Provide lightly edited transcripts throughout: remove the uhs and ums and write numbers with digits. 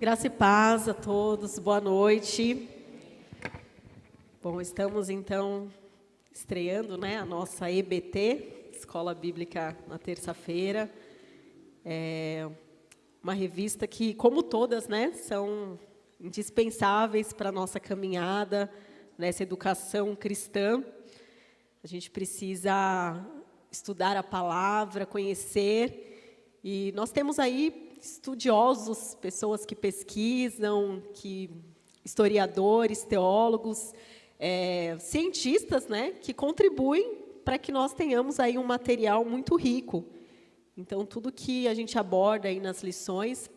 Graça e paz a todos, boa noite. Bom, estamos então estreando, a nossa EBT, Escola Bíblica na terça-feira. É uma revista que, como todas, são indispensáveis para a nossa caminhada nessa educação cristã. A gente precisa estudar a palavra, conhecer, e nós temos aí estudiosos, pessoas que pesquisam, historiadores, teólogos, cientistas, que contribuem para que nós tenhamos aí um material muito rico. Então, tudo que a gente aborda aí nas lições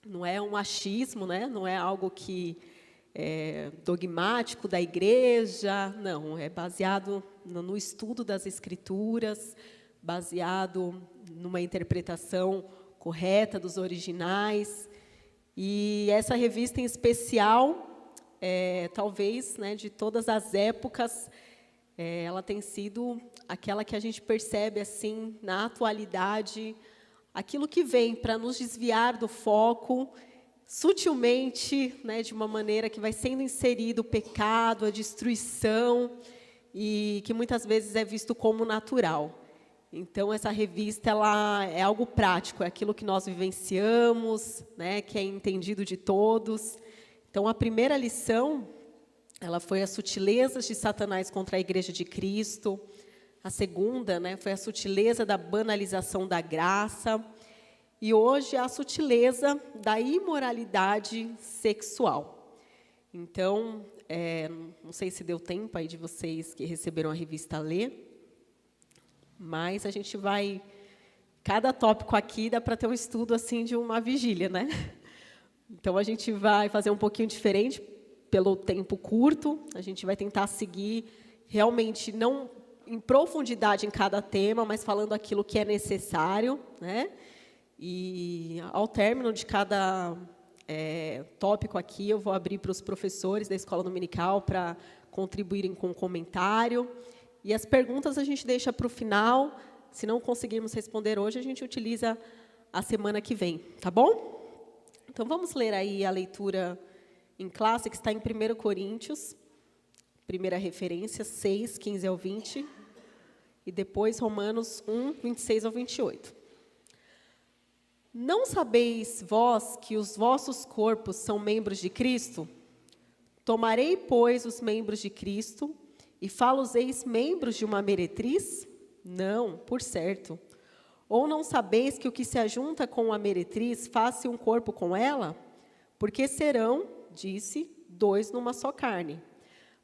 não é um achismo, não é algo que é dogmático da igreja, não, é baseado no estudo das Escrituras, baseado numa interpretação correta dos originais. E essa revista em especial, talvez, de todas as épocas, ela tem sido aquela que a gente percebe assim na atualidade, aquilo que vem para nos desviar do foco, sutilmente, de uma maneira que vai sendo inserido o pecado, a destruição, e que muitas vezes é visto como natural. Então, essa revista ela é algo prático, é aquilo que nós vivenciamos, que é entendido de todos. Então, a primeira lição, ela foi as sutilezas de Satanás contra a Igreja de Cristo. A segunda, foi a sutileza da banalização da graça. E hoje, a sutileza da imoralidade sexual. Então, não sei se deu tempo aí de vocês que receberam a revista ler, mas a gente vai... Cada tópico aqui dá para ter um estudo assim de uma vigília, Então, a gente vai fazer um pouquinho diferente pelo tempo curto. A gente vai tentar seguir realmente, não em profundidade em cada tema, mas falando aquilo que é necessário, E, ao término de cada tópico aqui, eu vou abrir para os professores da Escola Dominical para contribuírem com um comentário. E as perguntas a gente deixa para o final. Se não conseguirmos responder hoje, a gente utiliza a semana que vem, tá bom? Então, vamos ler aí a leitura em classe, que está em 1 Coríntios, primeira referência, 6, 15 ao 20, e depois Romanos 1, 26 ao 28. Não sabeis vós que os vossos corpos são membros de Cristo? Tomarei, pois, os membros de Cristo e fá-los-eis membros de uma meretriz? Não, por certo. Ou não sabeis que o que se ajunta com a meretriz faz-se um corpo com ela? Porque serão, disse, dois numa só carne.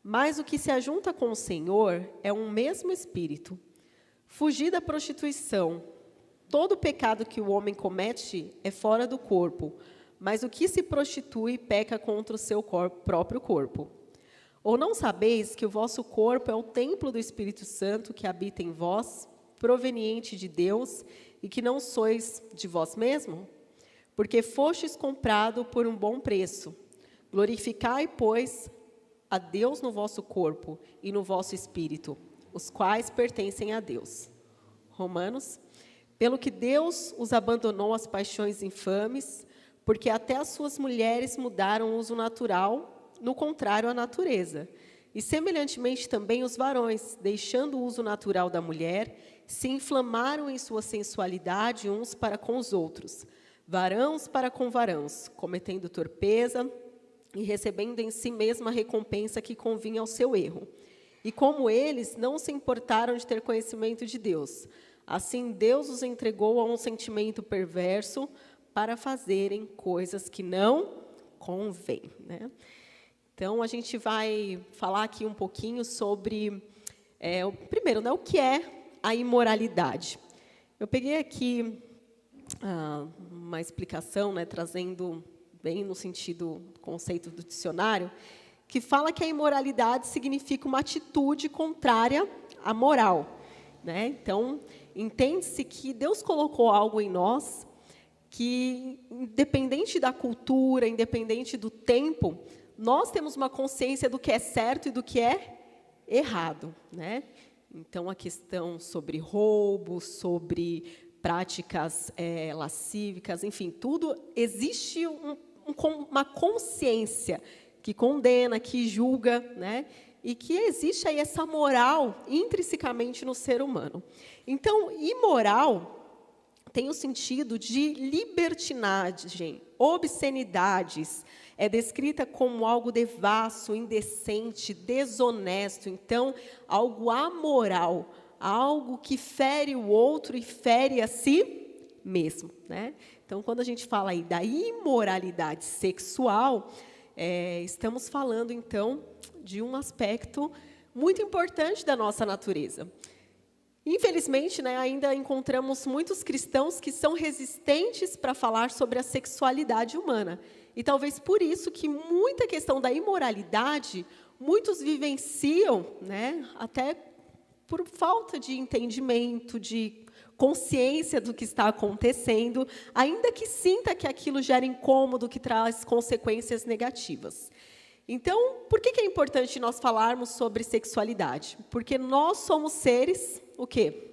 Mas o que se ajunta com o Senhor é um mesmo espírito. Fugi da prostituição. Todo pecado que o homem comete é fora do corpo, mas o que se prostitui peca contra o seu próprio corpo. Ou não sabeis que o vosso corpo é o templo do Espírito Santo que habita em vós, proveniente de Deus, e que não sois de vós mesmo? Porque fostes comprado por um bom preço. Glorificai, pois, a Deus no vosso corpo e no vosso espírito, os quais pertencem a Deus. Romanos. Pelo que Deus os abandonou às paixões infames, porque até as suas mulheres mudaram o uso natural, no contrário à natureza. E, semelhantemente, também os varões, deixando o uso natural da mulher, se inflamaram em sua sensualidade uns para com os outros, varãos para com varãos, cometendo torpeza e recebendo em si mesma a recompensa que convinha ao seu erro. E como eles não se importaram de ter conhecimento de Deus, assim Deus os entregou a um sentimento perverso para fazerem coisas que não convêm, Então, a gente vai falar aqui um pouquinho sobre, primeiro, o que é a imoralidade. Eu peguei aqui uma explicação, trazendo bem no sentido, conceito do dicionário, que fala que a imoralidade significa uma atitude contrária à moral. Então, entende-se que Deus colocou algo em nós que, independente da cultura, independente do tempo, nós temos uma consciência do que é certo e do que é errado, Então, a questão sobre roubo, sobre práticas lascívicas, enfim, tudo, existe uma consciência que condena, que julga, né? E que existe aí essa moral intrinsecamente no ser humano. Então, imoral tem o sentido de libertinagem, obscenidades, é descrita como algo devasso, indecente, desonesto, então, algo amoral, algo que fere o outro e fere a si mesmo, né? Então, quando a gente fala aí da imoralidade sexual, estamos falando, então, de um aspecto muito importante da nossa natureza. Infelizmente, né, ainda encontramos muitos cristãos que são resistentes para falar sobre a sexualidade humana. E talvez por isso que muita questão da imoralidade, muitos vivenciam, né, até por falta de entendimento, de consciência do que está acontecendo, ainda que sinta que aquilo gera incômodo, que traz consequências negativas. Então, por que é importante nós falarmos sobre sexualidade? Porque nós somos seres, o quê?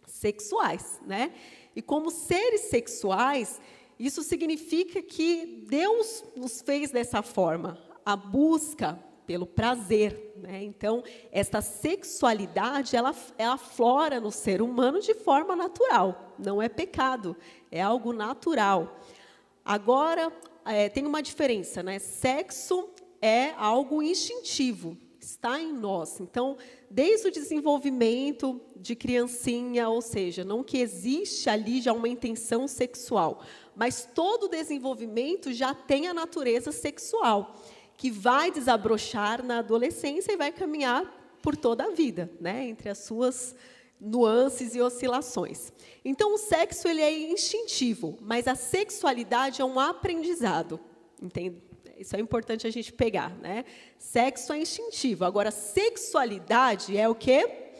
Sexuais, né? E como seres sexuais, isso significa que Deus nos fez dessa forma, a busca pelo prazer, né? Então, esta sexualidade, ela aflora no ser humano de forma natural, não é pecado, é algo natural. Agora, tem uma diferença, né? Sexo é algo instintivo, está em nós. Então, desde o desenvolvimento de criancinha, ou seja, não que existe ali já uma intenção sexual, mas todo o desenvolvimento já tem a natureza sexual, que vai desabrochar na adolescência e vai caminhar por toda a vida, né, entre as suas nuances e oscilações. Então, o sexo ele é instintivo, mas a sexualidade é um aprendizado, entende? Isso é importante a gente pegar, né? Sexo é instintivo, agora sexualidade é o quê?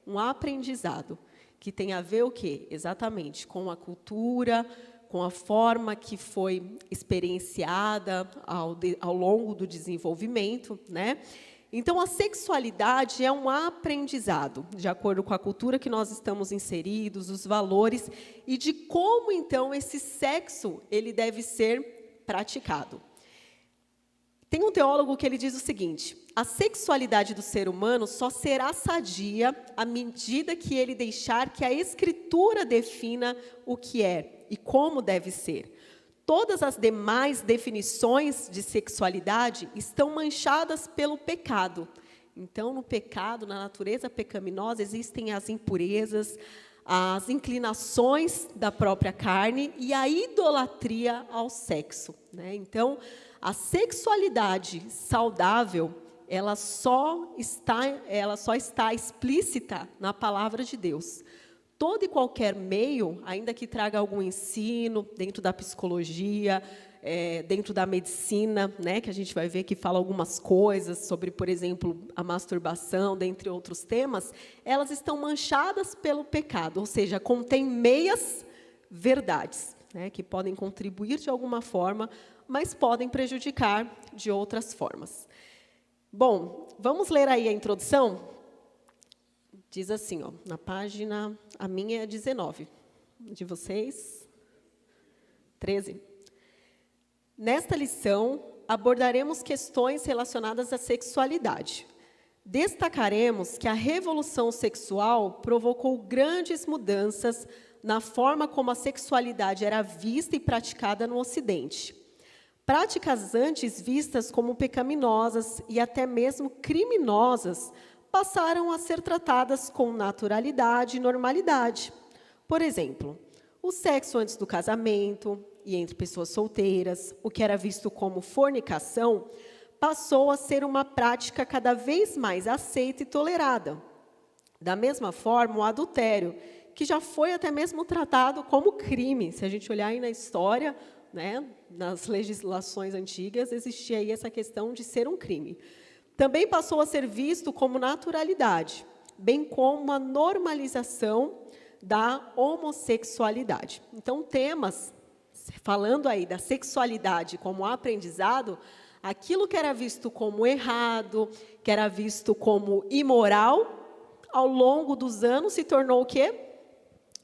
Um aprendizado, que tem a ver o quê? Exatamente com a cultura, com a forma que foi experienciada ao longo do desenvolvimento, né? Então, a sexualidade é um aprendizado, de acordo com a cultura que nós estamos inseridos, os valores, e de como, então, esse sexo ele deve ser praticado. Tem um teólogo que ele diz o seguinte: a sexualidade do ser humano só será sadia à medida que ele deixar que a Escritura defina o que é e como deve ser. Todas as demais definições de sexualidade estão manchadas pelo pecado. Então, no pecado, na natureza pecaminosa, existem as impurezas, as inclinações da própria carne e a idolatria ao sexo, né? Então, a sexualidade saudável, ela só está explícita na palavra de Deus. Todo e qualquer meio, ainda que traga algum ensino dentro da psicologia, dentro da medicina, né, que a gente vai ver que fala algumas coisas sobre, por exemplo, a masturbação, dentre outros temas, elas estão manchadas pelo pecado, ou seja, contém meias verdades, né, que podem contribuir de alguma forma, mas podem prejudicar de outras formas. Bom, vamos ler aí a introdução? Diz assim, ó, na página, a minha é 19, de vocês, 13. Nesta lição, abordaremos questões relacionadas à sexualidade. Destacaremos que a revolução sexual provocou grandes mudanças na forma como a sexualidade era vista e praticada no Ocidente. Práticas antes vistas como pecaminosas e até mesmo criminosas passaram a ser tratadas com naturalidade e normalidade. Por exemplo, o sexo antes do casamento e entre pessoas solteiras, o que era visto como fornicação, passou a ser uma prática cada vez mais aceita e tolerada. Da mesma forma, o adultério, que já foi até mesmo tratado como crime. Se a gente olhar aí na história, né, nas legislações antigas, existia aí essa questão de ser um crime. Também passou a ser visto como naturalidade, bem como a normalização da homossexualidade. Então, temas, falando aí da sexualidade como aprendizado, aquilo que era visto como errado, que era visto como imoral, ao longo dos anos se tornou o quê?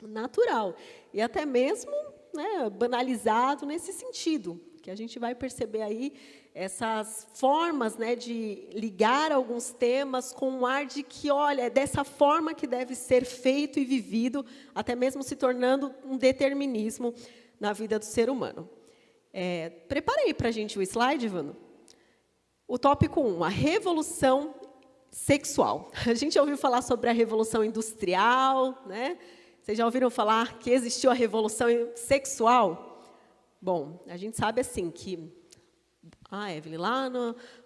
Natural. E até mesmo, né, banalizado nesse sentido, porque a gente vai perceber aí essas formas, né, de ligar alguns temas com um ar de que, olha, é dessa forma que deve ser feito e vivido, até mesmo se tornando um determinismo na vida do ser humano. Preparei para a gente o slide, Ivano. O tópico 1, a revolução sexual. A gente já ouviu falar sobre a revolução industrial, né? Vocês já ouviram falar que existiu a revolução sexual? Bom, a gente sabe assim que, Evelyn, lá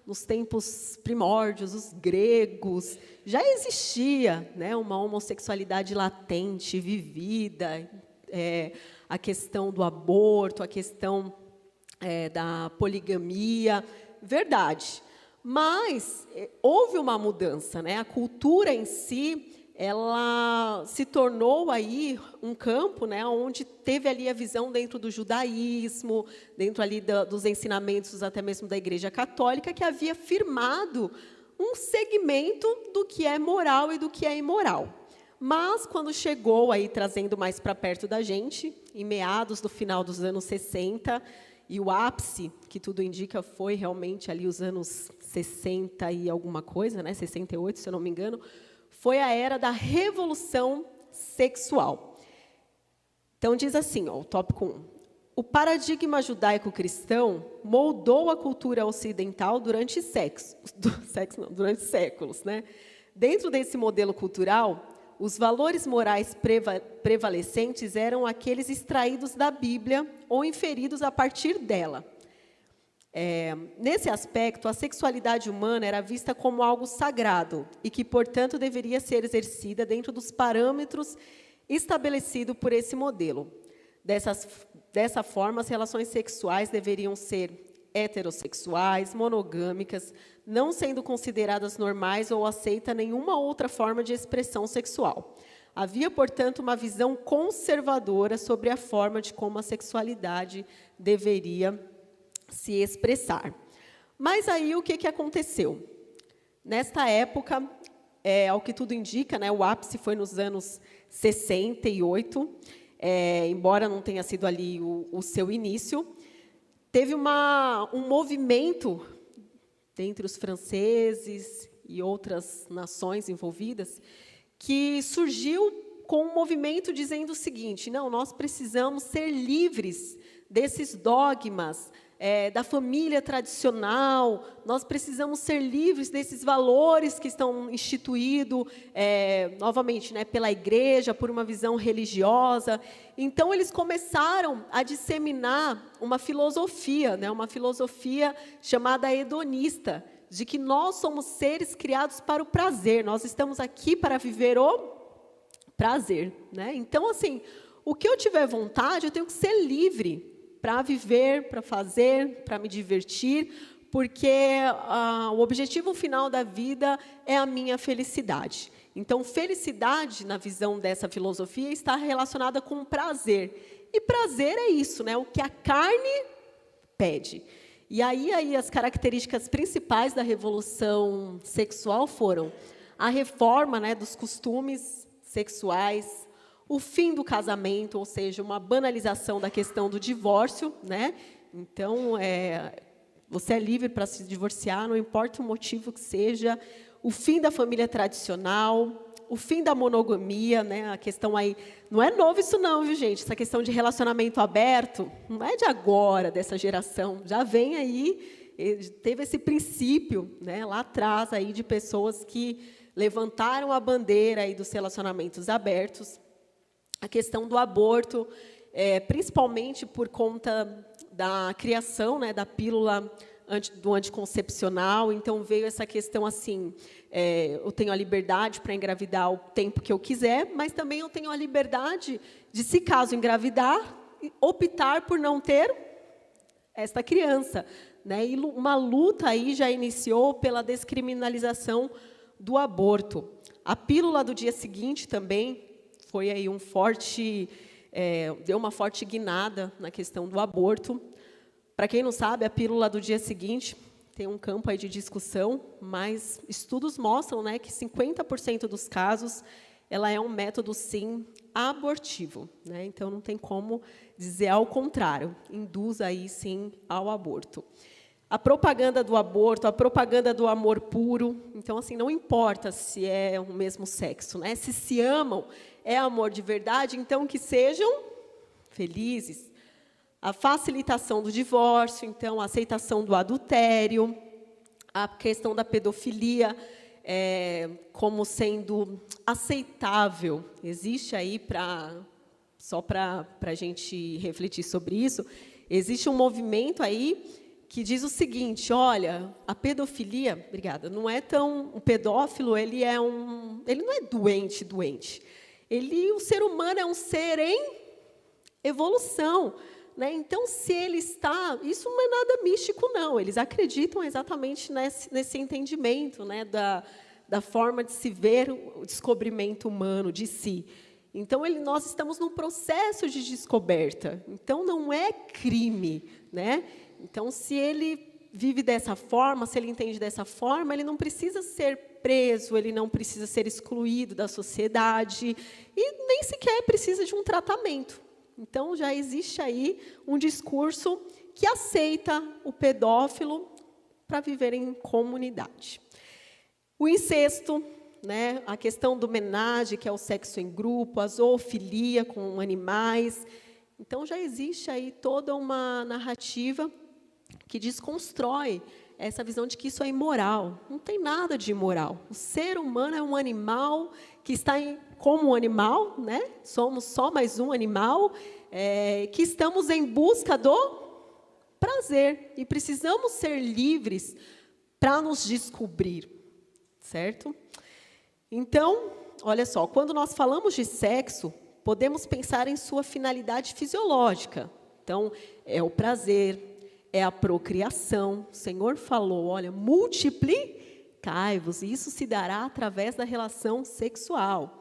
nos tempos primórdios, os gregos, já existia, né, uma homossexualidade latente, vivida, a questão do aborto, a questão da poligamia, verdade. Mas houve uma mudança, né? A cultura em si, ela se tornou aí um campo, né, onde teve ali a visão dentro do judaísmo, dentro ali dos ensinamentos até mesmo da Igreja Católica, que havia firmado um segmento do que é moral e do que é imoral. Mas, quando chegou aí, trazendo mais para perto da gente, em meados do final dos anos 60, e o ápice, que tudo indica, foi realmente ali os anos 60 e alguma coisa, né, 68, se eu não me engano, foi a era da revolução sexual. Então, diz assim, o tópico 1. O paradigma judaico-cristão moldou a cultura ocidental durante séculos. Né? Dentro desse modelo cultural, os valores morais prevalecentes eram aqueles extraídos da Bíblia ou inferidos a partir dela. Nesse aspecto, a sexualidade humana era vista como algo sagrado e que, portanto, deveria ser exercida dentro dos parâmetros estabelecidos por esse modelo. Dessa forma, as relações sexuais deveriam ser heterossexuais, monogâmicas, não sendo consideradas normais ou aceita nenhuma outra forma de expressão sexual. Havia, portanto, uma visão conservadora sobre a forma de como a sexualidade deveria se expressar. Mas aí o que aconteceu? Nesta época, ao que tudo indica, né, o ápice foi nos anos 68, embora não tenha sido ali o seu início, teve um movimento entre os franceses e outras nações envolvidas, que surgiu com um movimento dizendo o seguinte: não, nós precisamos ser livres desses dogmas, da família tradicional, nós precisamos ser livres desses valores que estão instituídos, novamente, né, pela igreja, por uma visão religiosa. Então, eles começaram a disseminar uma filosofia, né, uma filosofia chamada hedonista, de que nós somos seres criados para o prazer, nós estamos aqui para viver o prazer. Né? Então, assim, o que eu tiver vontade, eu tenho que ser livre para viver, para fazer, para me divertir, porque o objetivo final da vida é a minha felicidade. Então, felicidade, na visão dessa filosofia, está relacionada com prazer. E prazer é isso, né? O que a carne pede. E aí as características principais da revolução sexual foram a reforma, né, dos costumes sexuais, o fim do casamento, ou seja, uma banalização da questão do divórcio, né? Então, você é livre para se divorciar, não importa o motivo que seja. O fim da família tradicional, o fim da monogamia, né? A questão aí, não é novo isso não, viu, gente? Essa questão de relacionamento aberto, não é de agora, dessa geração, já vem aí, teve esse princípio, né, lá atrás aí de pessoas que levantaram a bandeira aí dos relacionamentos abertos. A questão do aborto, principalmente por conta da criação, né, da pílula do anticoncepcional. Então, veio essa questão assim, eu tenho a liberdade para engravidar o tempo que eu quiser, mas também eu tenho a liberdade de, se caso engravidar, optar por não ter esta criança. Né? E uma luta aí já iniciou pela descriminalização do aborto. A pílula do dia seguinte também foi aí deu uma forte guinada na questão do aborto. Para quem não sabe, a pílula do dia seguinte tem um campo aí de discussão, mas estudos mostram, né, que 50% dos casos ela é um método, sim, abortivo, né? Então, não tem como dizer ao contrário, induz aí, sim, ao aborto. A propaganda do aborto, a propaganda do amor puro, então, assim, não importa se é o mesmo sexo, né? Se amam, é amor de verdade, então, que sejam felizes. A facilitação do divórcio, então, a aceitação do adultério, a questão da pedofilia, como sendo aceitável. Existe aí, só para a gente refletir sobre isso, existe um movimento aí que diz o seguinte: olha, a pedofilia, obrigada, não é tão, o pedófilo, ele não é doente. O ser humano é um ser em evolução, né? Então, se ele está, isso não é nada místico, não. Eles acreditam exatamente nesse entendimento, né, da forma de se ver o descobrimento humano de si. Então, nós estamos num processo de descoberta. Então, não é crime, né? Então, se ele vive dessa forma, se ele entende dessa forma, ele não precisa ser preso, ele não precisa ser excluído da sociedade e nem sequer precisa de um tratamento. Então, já existe aí um discurso que aceita o pedófilo para viver em comunidade. O incesto, né, a questão do menage, que é o sexo em grupo, a zoofilia com animais. Então, já existe aí toda uma narrativa que desconstrói essa visão de que isso é imoral. Não tem nada de imoral. O ser humano é um animal que está como um animal, né? Somos só mais um animal, que estamos em busca do prazer. E precisamos ser livres para nos descobrir, certo? Então, olha só, quando nós falamos de sexo, podemos pensar em sua finalidade fisiológica. Então, é o prazer, é a procriação. O Senhor falou, olha, multiplicai-vos, e isso se dará através da relação sexual.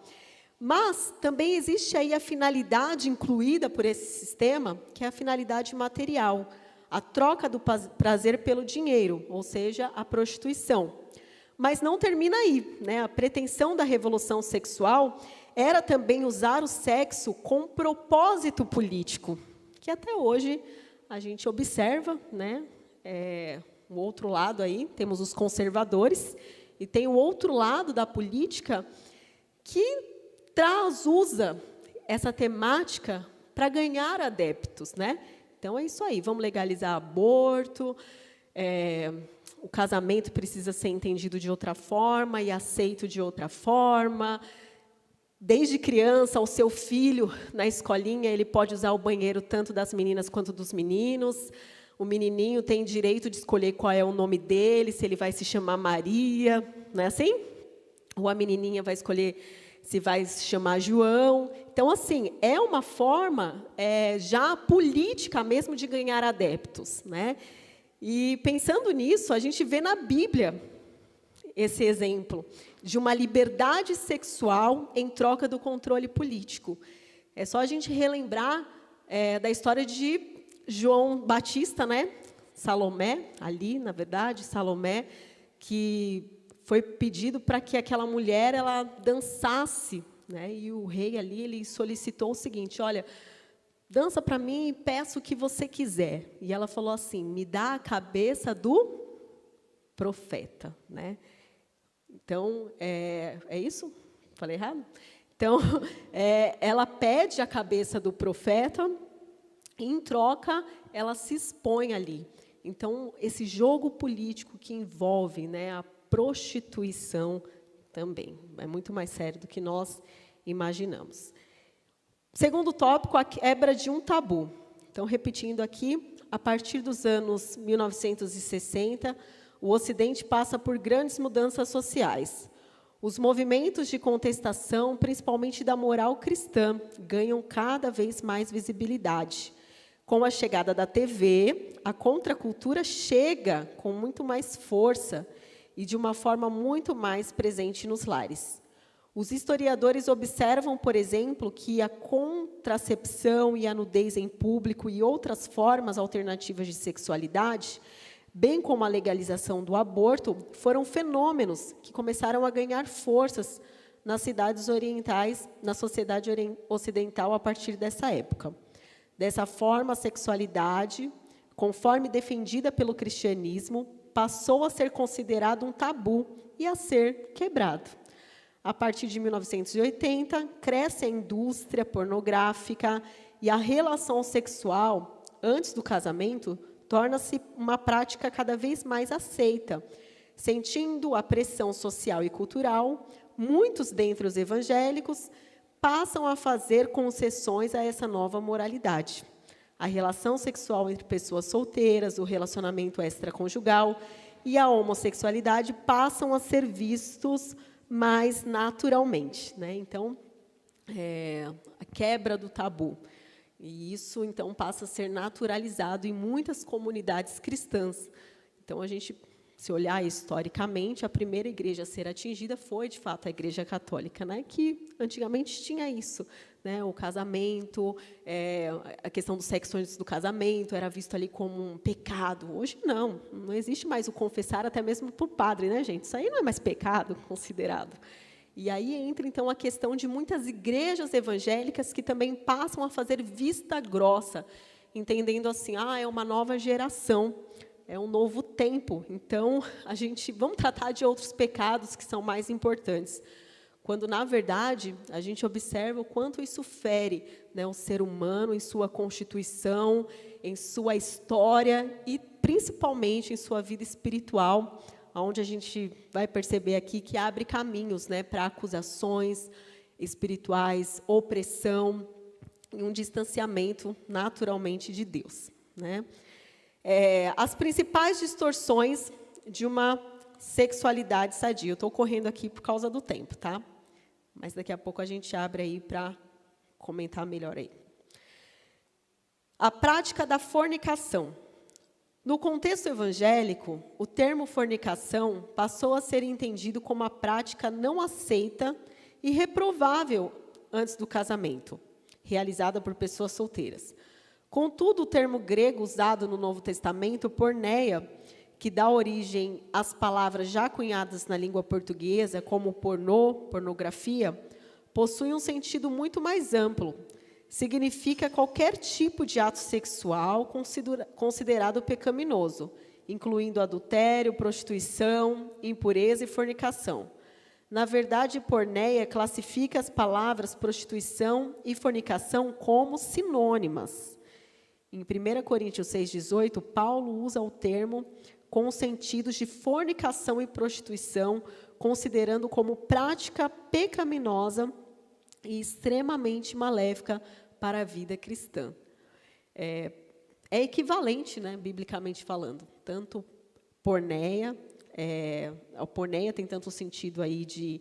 Mas também existe aí a finalidade incluída por esse sistema, que é a finalidade material, a troca do prazer pelo dinheiro, ou seja, a prostituição. Mas não termina aí, né? A pretensão da revolução sexual era também usar o sexo com propósito político, que até hoje a gente observa, né? O outro lado aí, temos os conservadores, e tem o outro lado da política que usa essa temática para ganhar adeptos, né? Então, é isso aí, vamos legalizar aborto, o casamento precisa ser entendido de outra forma e aceito de outra forma. Desde criança, o seu filho, na escolinha, ele pode usar o banheiro tanto das meninas quanto dos meninos. O menininho tem direito de escolher qual é o nome dele, se ele vai se chamar Maria, não é assim? Ou a menininha vai escolher se vai se chamar João. Então, assim, é uma forma já política mesmo de ganhar adeptos, né? E, pensando nisso, a gente vê na Bíblia esse exemplo de uma liberdade sexual em troca do controle político. É só a gente relembrar da história de João Batista, né? Salomé, ali, na verdade, Salomé, que foi pedido para que aquela mulher ela dançasse, né? E o rei ali ele solicitou o seguinte: olha, dança para mim e peço o que você quiser. E ela falou assim: me dá a cabeça do profeta, né? Então, é isso? Falei errado? Então, ela pede a cabeça do profeta e, em troca, ela se expõe ali. Então, esse jogo político que envolve, né, a prostituição também. É muito mais sério do que nós imaginamos. Segundo tópico, a quebra de um tabu. Então, repetindo aqui, a partir dos anos 1960, o Ocidente passa por grandes mudanças sociais. Os movimentos de contestação, principalmente da moral cristã, ganham cada vez mais visibilidade. Com a chegada da TV, a contracultura chega com muito mais força e de uma forma muito mais presente nos lares. Os historiadores observam, por exemplo, que a contracepção e a nudez em público e outras formas alternativas de sexualidade, bem como a legalização do aborto, foram fenômenos que começaram a ganhar forças nas cidades orientais, na sociedade ocidental a partir dessa época. Dessa forma, a sexualidade, conforme defendida pelo cristianismo, passou a ser considerado um tabu e a ser quebrado. A partir de 1980, cresce a indústria pornográfica e a relação sexual, antes do casamento, torna-se uma prática cada vez mais aceita. Sentindo a pressão social e cultural, muitos dentre os evangélicos passam a fazer concessões a essa nova moralidade. A relação sexual entre pessoas solteiras, o relacionamento extraconjugal e a homossexualidade passam a ser vistos mais naturalmente, né? Então, a quebra do tabu. E isso, então, passa a ser naturalizado em muitas comunidades cristãs. Então, a gente, se olhar historicamente, a primeira igreja a ser atingida foi, de fato, a Igreja Católica, né? Que antigamente tinha isso, né? O casamento, a questão do sexo antes do casamento era visto ali como um pecado. Hoje, não existe mais o confessar, até mesmo por padre, né, gente? Isso aí não é mais pecado considerado. E aí entra, então, a questão de muitas igrejas evangélicas que também passam a fazer vista grossa, entendendo assim, é uma nova geração, é um novo tempo. Então, vamos tratar de outros pecados que são mais importantes. Quando, na verdade, a gente observa o quanto isso fere, né, o ser humano em sua constituição, em sua história e, principalmente, em sua vida espiritual, onde a gente vai perceber aqui que abre caminhos, né, para acusações espirituais, opressão e um distanciamento, naturalmente, de Deus, né? As principais distorções de uma sexualidade sadia. Eu estou correndo aqui por causa do tempo, tá? Mas daqui a pouco a gente abre aí para comentar melhor aí. A prática da fornicação. No contexto evangélico, o termo fornicação passou a ser entendido como a prática não aceita e reprovável antes do casamento, realizada por pessoas solteiras. Contudo, o termo grego usado no Novo Testamento, porneia, que dá origem às palavras já cunhadas na língua portuguesa, como pornô, pornografia, possui um sentido muito mais amplo. Significa qualquer tipo de ato sexual considerado pecaminoso, incluindo adultério, prostituição, impureza e fornicação. Na verdade, porneia classifica as palavras prostituição e fornicação como sinônimas. Em 1 Coríntios 6,18, Paulo usa o termo com os sentidos de fornicação e prostituição, considerando como prática pecaminosa e extremamente maléfica para a vida cristã. É equivalente, né, biblicamente falando, tanto porneia, a porneia tem tanto sentido aí de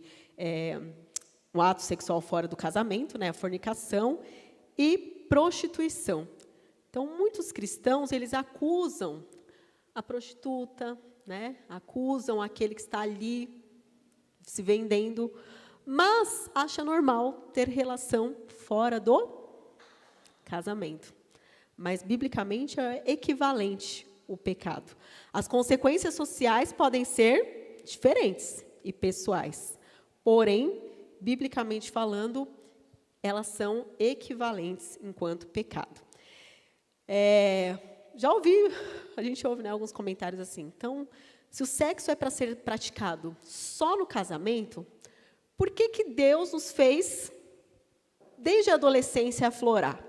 um ato sexual fora do casamento, né, a fornicação, e prostituição. Então, muitos cristãos, eles acusam a prostituta, né, acusam aquele que está ali se vendendo, mas acha normal ter relação fora do casamento. Mas, biblicamente, é equivalente o pecado. As consequências sociais podem ser diferentes e pessoais. Porém, biblicamente falando, elas são equivalentes enquanto pecado. A gente ouve, né, alguns comentários assim. Então, se o sexo é para ser praticado só no casamento, por que Deus nos fez, desde a adolescência, aflorar?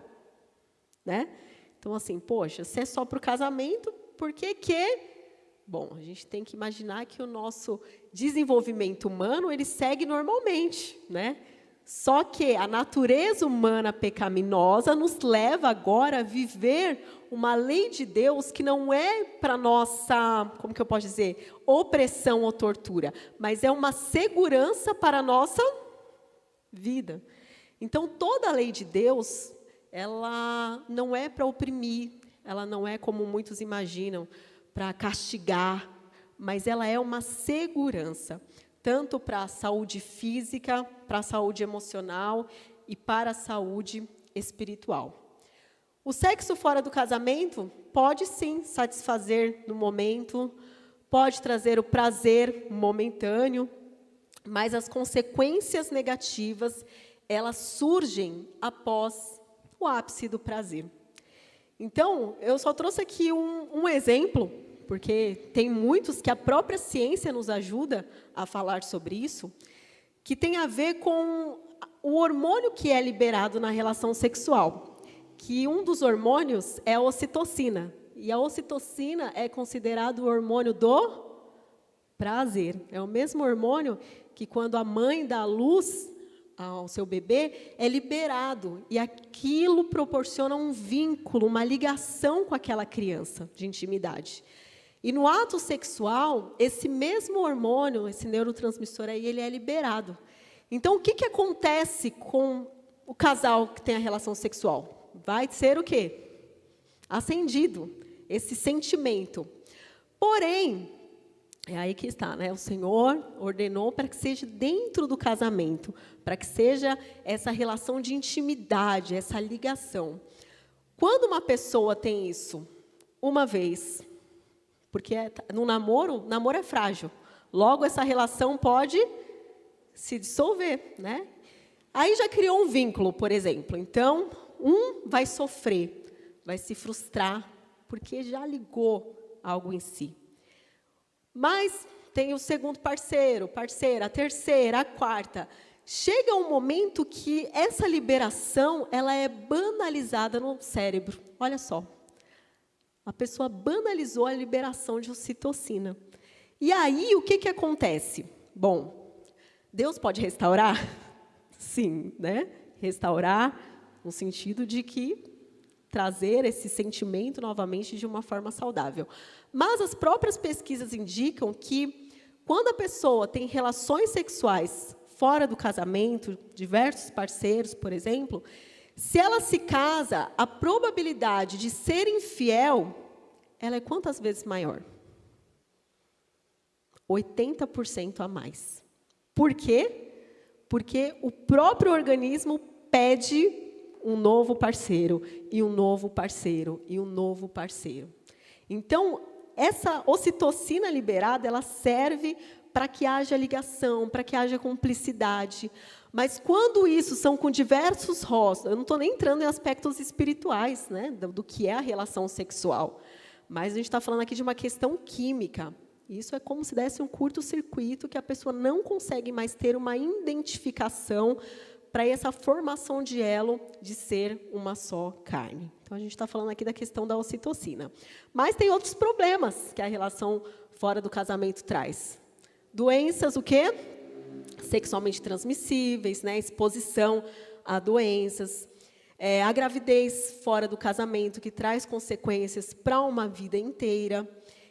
Né? Então, assim, poxa, se é só para o casamento, por que Bom, a gente tem que imaginar que o nosso desenvolvimento humano, ele segue normalmente, né? Só que a natureza humana pecaminosa nos leva agora a viver uma lei de Deus que não é para nossa, como que eu posso dizer, opressão ou tortura, mas é uma segurança para a nossa vida. Então, toda a lei de Deus, ela não é para oprimir, ela não é, como muitos imaginam, para castigar, mas ela é uma segurança, tanto para a saúde física, para a saúde emocional e para a saúde espiritual. O sexo fora do casamento pode, sim, satisfazer no momento, pode trazer o prazer momentâneo, mas as consequências negativas, elas surgem após o ápice do prazer. Então, eu só trouxe aqui um exemplo, porque tem muitos que a própria ciência nos ajuda a falar sobre isso, que tem a ver com o hormônio que é liberado na relação sexual, que um dos hormônios é a ocitocina, e a ocitocina é considerado o hormônio do prazer. É o mesmo hormônio que, quando a mãe dá à luz ao seu bebê, é liberado, e aquilo proporciona um vínculo, uma ligação com aquela criança, de intimidade. E no ato sexual, esse mesmo hormônio, esse neurotransmissor aí, ele é liberado. Então, o que acontece com o casal que tem a relação sexual? Vai ser o quê? Acendido, esse sentimento. Porém, é aí que está, né? O Senhor ordenou para que seja dentro do casamento, para que seja essa relação de intimidade, essa ligação. Quando uma pessoa tem isso uma vez, porque no namoro é frágil, logo essa relação pode se dissolver, né? Aí já criou um vínculo, por exemplo. Então, um vai sofrer, vai se frustrar, porque já ligou algo em si. Mas tem o segundo parceiro, parceira, a terceira, a quarta. Chega um momento que essa liberação, ela é banalizada no cérebro. Olha só. A pessoa banalizou a liberação de ocitocina. E aí, o que acontece? Bom, Deus pode restaurar? Sim, né? Restaurar no sentido de que trazer esse sentimento novamente de uma forma saudável. Mas as próprias pesquisas indicam que, quando a pessoa tem relações sexuais fora do casamento, diversos parceiros, por exemplo, se ela se casa, a probabilidade de ser infiel, ela é quantas vezes maior? 80% a mais. Por quê? Porque o próprio organismo pede um novo parceiro, e um novo parceiro, e um novo parceiro. Então, essa ocitocina liberada, ela serve para que haja ligação, para que haja cumplicidade. Mas quando isso são com diversos rostos, eu não estou nem entrando em aspectos espirituais, né, do que é a relação sexual, mas a gente está falando aqui de uma questão química. Isso é como se desse um curto-circuito que a pessoa não consegue mais ter uma identificação para essa formação de elo de ser uma só carne. Então, a gente está falando aqui da questão da ocitocina. Mas tem outros problemas que a relação fora do casamento traz. Doenças, o quê? Sexualmente transmissíveis, né? Exposição a doenças. A gravidez fora do casamento, que traz consequências para uma vida inteira.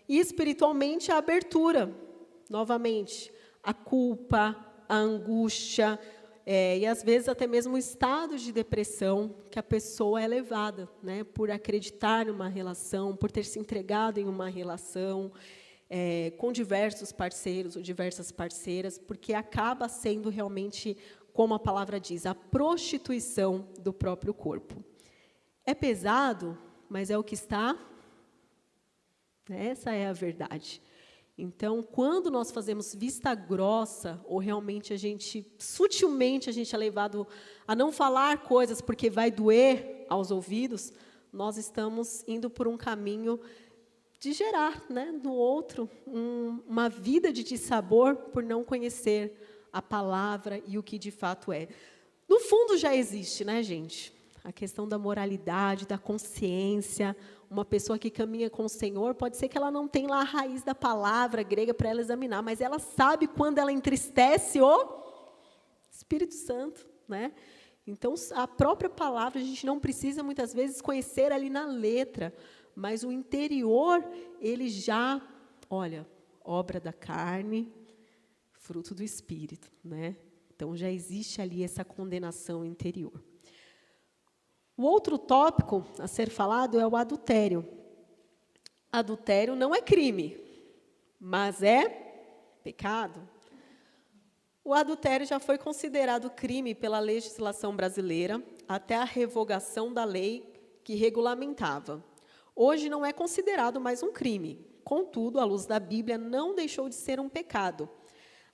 E, espiritualmente, a abertura, novamente, a culpa, a angústia, e, às vezes, até mesmo o estado de depressão que a pessoa é levada, né, por acreditar numa relação, por ter se entregado em uma relação com diversos parceiros ou diversas parceiras, porque acaba sendo realmente, como a palavra diz, a prostituição do próprio corpo. É pesado, mas é o que está. Essa é a verdade. Então, quando nós fazemos vista grossa, ou realmente sutilmente a gente é levado a não falar coisas porque vai doer aos ouvidos, nós estamos indo por um caminho de gerar, né, no outro uma vida de dissabor por não conhecer a palavra e o que de fato é. No fundo já existe, né, gente? A questão da moralidade, da consciência. Uma pessoa que caminha com o Senhor, pode ser que ela não tenha lá a raiz da palavra grega para ela examinar, mas ela sabe quando ela entristece o Espírito Santo, né? Então, a própria palavra, a gente não precisa, muitas vezes, conhecer ali na letra, mas o interior, ele já, olha, obra da carne, fruto do Espírito, né? Então, já existe ali essa condenação interior. O outro tópico a ser falado é o adultério. Adultério não é crime, mas é pecado. O adultério já foi considerado crime pela legislação brasileira até a revogação da lei que regulamentava. Hoje não é considerado mais um crime. Contudo, à luz da Bíblia, não deixou de ser um pecado.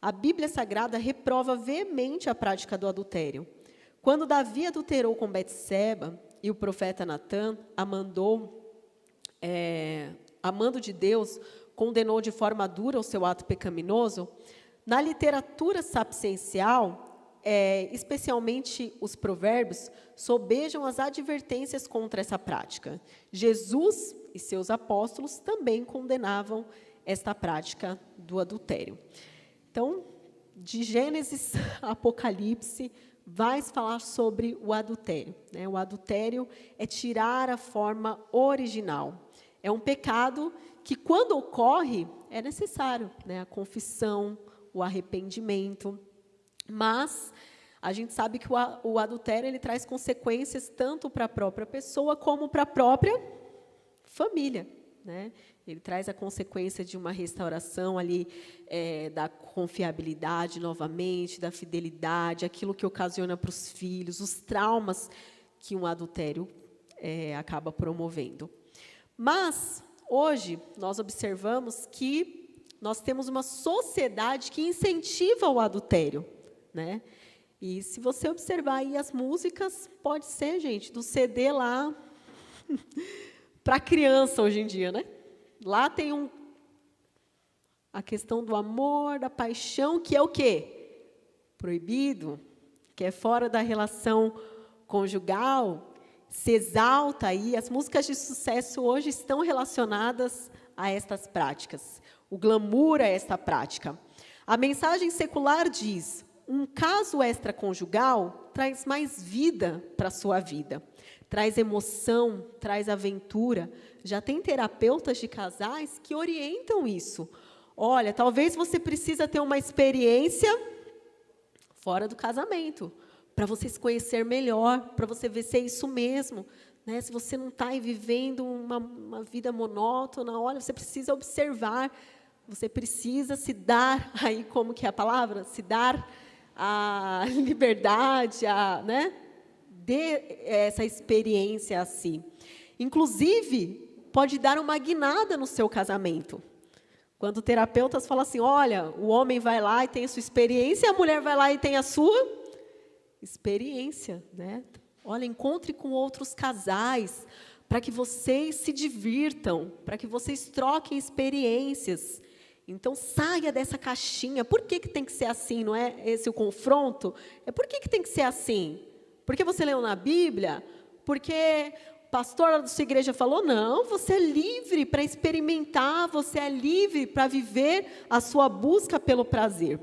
A Bíblia Sagrada reprova veemente a prática do adultério. Quando Davi adulterou com Betseba e o profeta Natã amando de Deus, condenou de forma dura o seu ato pecaminoso, na literatura sapiencial, especialmente os provérbios, sobejam as advertências contra essa prática. Jesus e seus apóstolos também condenavam esta prática do adultério. Então, de Gênesis a Apocalipse, vai falar sobre o adultério, né? O adultério é tirar a forma original. É um pecado que, quando ocorre, é necessário, né? A confissão, o arrependimento. Mas a gente sabe que o adultério ele traz consequências tanto para a própria pessoa como para a própria família, né? Ele traz a consequência de uma restauração ali da confiabilidade novamente, da fidelidade, aquilo que ocasiona para os filhos, os traumas que um adultério acaba promovendo. Mas, hoje, nós observamos que nós temos uma sociedade que incentiva o adultério, né? E se você observar aí as músicas, pode ser, gente, do CD lá para criança hoje em dia, né? Lá tem a questão do amor, da paixão, que é o quê? Proibido, que é fora da relação conjugal, se exalta aí. As músicas de sucesso hoje estão relacionadas a estas práticas. O glamour é esta prática. A mensagem secular diz: um caso extraconjugal traz mais vida para a sua vida, traz emoção, traz aventura. Já tem terapeutas de casais que orientam isso. Olha, talvez você precisa ter uma experiência fora do casamento, para você se conhecer melhor, para você ver se é isso mesmo, né? Se você não está vivendo uma vida monótona, olha, você precisa observar, você precisa se dar, aí como que é a palavra? Se dar a liberdade, né? Dê essa experiência a si. Inclusive, pode dar uma guinada no seu casamento. Quando terapeutas falam assim, olha, o homem vai lá e tem a sua experiência, e a mulher vai lá e tem a sua experiência, né? Olha, encontre com outros casais, para que vocês se divirtam, para que vocês troquem experiências. Então, saia dessa caixinha. Por que tem que ser assim? Não é esse o confronto? Por que tem que ser assim? Porque você leu na Bíblia? Porque o pastor da sua igreja falou? Não, você é livre para experimentar, você é livre para viver a sua busca pelo prazer.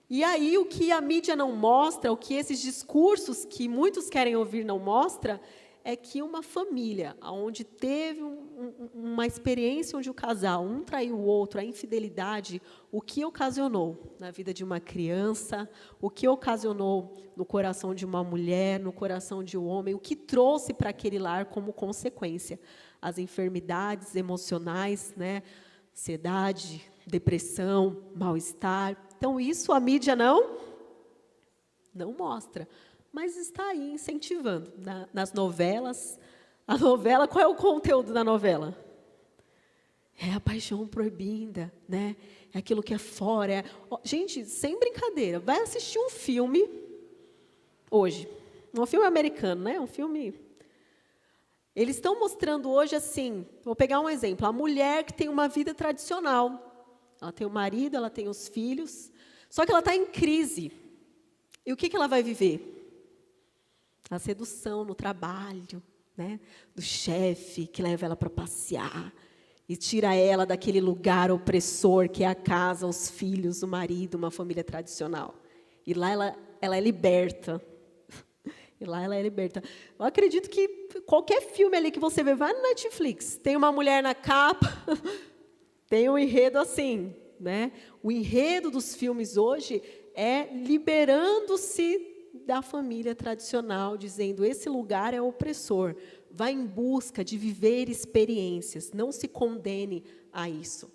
E aí, o que a mídia não mostra, o que esses discursos que muitos querem ouvir não mostra, é que uma família, onde teve uma experiência onde o casal, um traiu o outro, a infidelidade, o que ocasionou na vida de uma criança, o que ocasionou no coração de uma mulher, no coração de um homem, o que trouxe para aquele lar como consequência as enfermidades emocionais, né? Ansiedade, depressão, mal-estar. Então, isso a mídia não mostra. Mas está aí incentivando. Nas novelas, a novela, qual é o conteúdo da novela? É a paixão proibida, né? É aquilo que é fora. Gente, sem brincadeira, vai assistir um filme hoje. Um filme americano, né? Um filme... Eles estão mostrando hoje assim, vou pegar um exemplo, a mulher que tem uma vida tradicional. Ela tem o marido, ela tem os filhos, só que ela está em crise. E o que ela vai viver? A sedução no trabalho, né? Do chefe que leva ela para passear e tira ela daquele lugar opressor que é a casa, os filhos, o marido, uma família tradicional. E lá ela é liberta. E lá ela é liberta. Eu acredito que qualquer filme ali que você vê, vai no Netflix, tem uma mulher na capa, tem um enredo assim, né? O enredo dos filmes hoje é liberando-se da família tradicional, dizendo, esse lugar é opressor, vá em busca de viver experiências, não se condene a isso.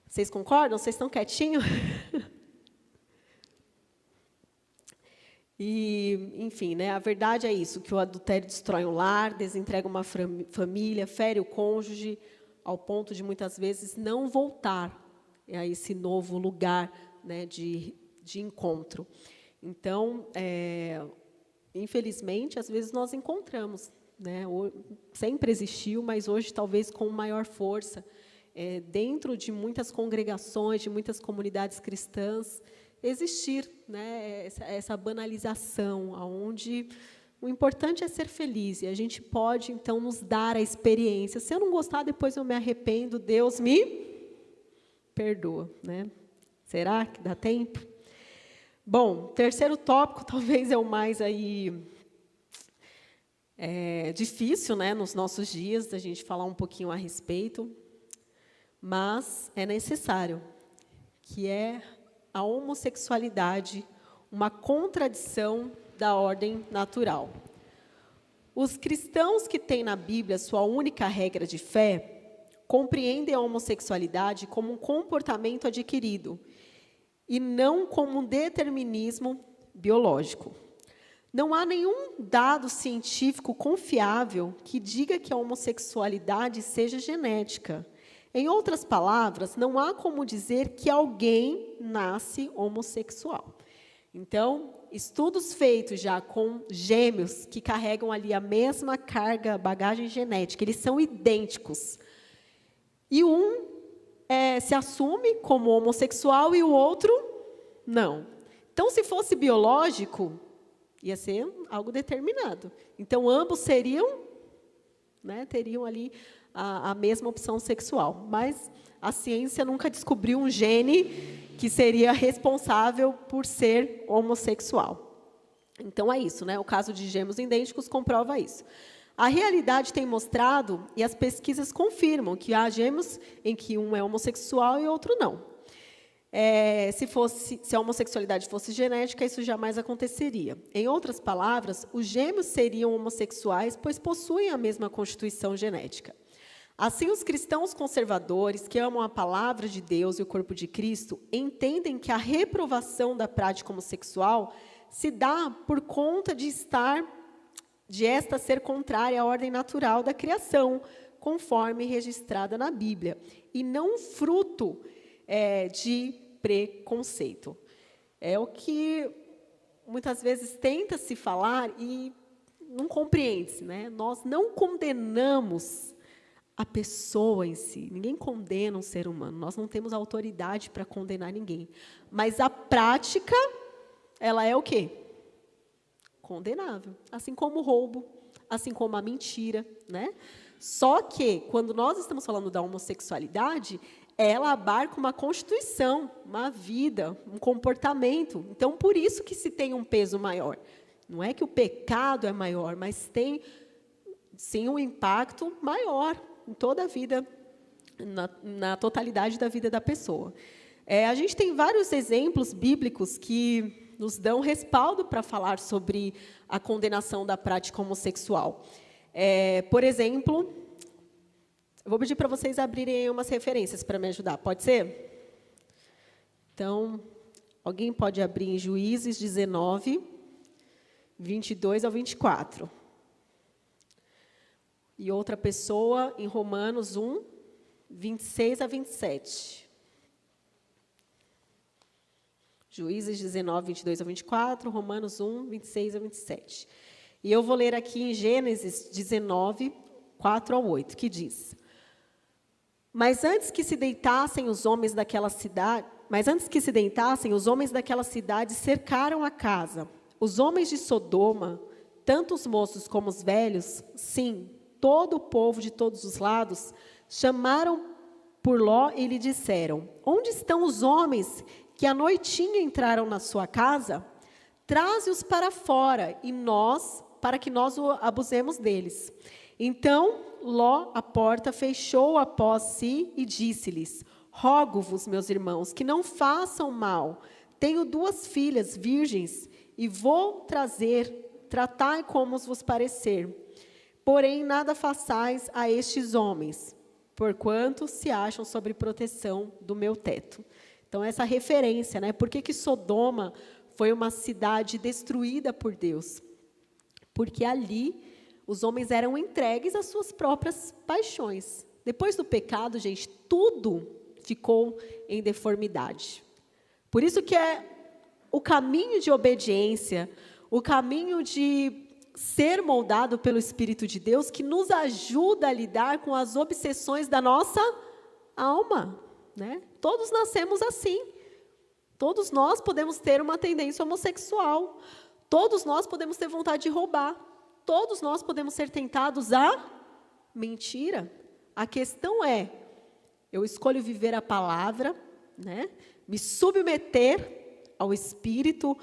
Vocês concordam? Vocês estão quietinhos? E, enfim, né, a verdade é isso, que o adultério destrói um lar, desentrega uma família, fere o cônjuge, ao ponto de, muitas vezes, não voltar a esse novo lugar, né, de encontro. Então, infelizmente, às vezes nós encontramos, né, sempre existiu, mas hoje talvez com maior força, dentro de muitas congregações, de muitas comunidades cristãs, existir, né, essa banalização, onde o importante é ser feliz, e a gente pode, então, nos dar a experiência. Se eu não gostar, depois eu me arrependo, Deus me perdoa, né? Será que dá tempo? Bom, terceiro tópico, talvez é o mais difícil, né, nos nossos dias, da gente falar um pouquinho a respeito, mas é necessário, que é a homossexualidade, uma contradição da ordem natural. Os cristãos que têm na Bíblia sua única regra de fé, compreendem a homossexualidade como um comportamento adquirido, e não como um determinismo biológico. Não há nenhum dado científico confiável que diga que a homossexualidade seja genética. Em outras palavras, não há como dizer que alguém nasce homossexual. Então, estudos feitos já com gêmeos que carregam ali a mesma carga, bagagem genética, eles são idênticos. E um se assume como homossexual e o outro não. Então, se fosse biológico, ia ser algo determinado. Então, ambos seriam, né, teriam ali a mesma opção sexual. Mas a ciência nunca descobriu um gene que seria responsável por ser homossexual. Então, é isso, né? O caso de gêmeos idênticos comprova isso. A realidade tem mostrado, e as pesquisas confirmam, que há gêmeos em que um é homossexual e outro não. Se a homossexualidade fosse genética, isso jamais aconteceria. Em outras palavras, os gêmeos seriam homossexuais, pois possuem a mesma constituição genética. Assim, os cristãos conservadores, que amam a palavra de Deus e o corpo de Cristo, entendem que a reprovação da prática homossexual se dá por conta de esta ser contrária à ordem natural da criação, conforme registrada na Bíblia, e não fruto de preconceito. É o que muitas vezes tenta se falar e não compreende-se, né? Nós não condenamos a pessoa em si, ninguém condena um ser humano, nós não temos autoridade para condenar ninguém, mas a prática, ela é o quê? Condenável, assim como o roubo, assim como a mentira, né? Só que, quando nós estamos falando da homossexualidade, ela abarca uma constituição, uma vida, um comportamento. Então, por isso que se tem um peso maior. Não é que o pecado é maior, mas tem, sim, um impacto maior em toda a vida, na totalidade da vida da pessoa. A gente tem vários exemplos bíblicos que nos dão respaldo para falar sobre a condenação da prática homossexual. Por exemplo, eu vou pedir para vocês abrirem umas referências para me ajudar, pode ser? Então, alguém pode abrir em Juízes 19, 22 ao 24. E outra pessoa em Romanos 1, 26 a 27. Juízes 19, 22 a 24, Romanos 1, 26 a 27. E eu vou ler aqui em Gênesis 19, 4 ao 8, que diz: Mas antes que se deitassem os homens daquela cidade cercaram a casa. Os homens de Sodoma, tanto os moços como os velhos, sim, todo o povo de todos os lados, chamaram por Ló e lhe disseram: Onde estão os homens que à noitinha entraram na sua casa? Traze-os para fora, para que nós abusemos deles. Então Ló a porta fechou após si e disse-lhes: Rogo-vos, meus irmãos, que não façam mal. Tenho 2 filhas virgens e vou tratai como vos parecer. Porém, nada façais a estes homens, porquanto se acham sob proteção do meu teto. Então, essa referência, né? Por que Sodoma foi uma cidade destruída por Deus? Porque ali os homens eram entregues às suas próprias paixões. Depois do pecado, gente, tudo ficou em deformidade. Por isso que é o caminho de obediência, o caminho de ser moldado pelo Espírito de Deus, que nos ajuda a lidar com as obsessões da nossa alma, né? Todos nascemos assim. Todos nós podemos ter uma tendência homossexual. Todos nós podemos ter vontade de roubar. Todos nós podemos ser tentados a mentira. A questão é, eu escolho viver a palavra, né? Me submeter ao Espírito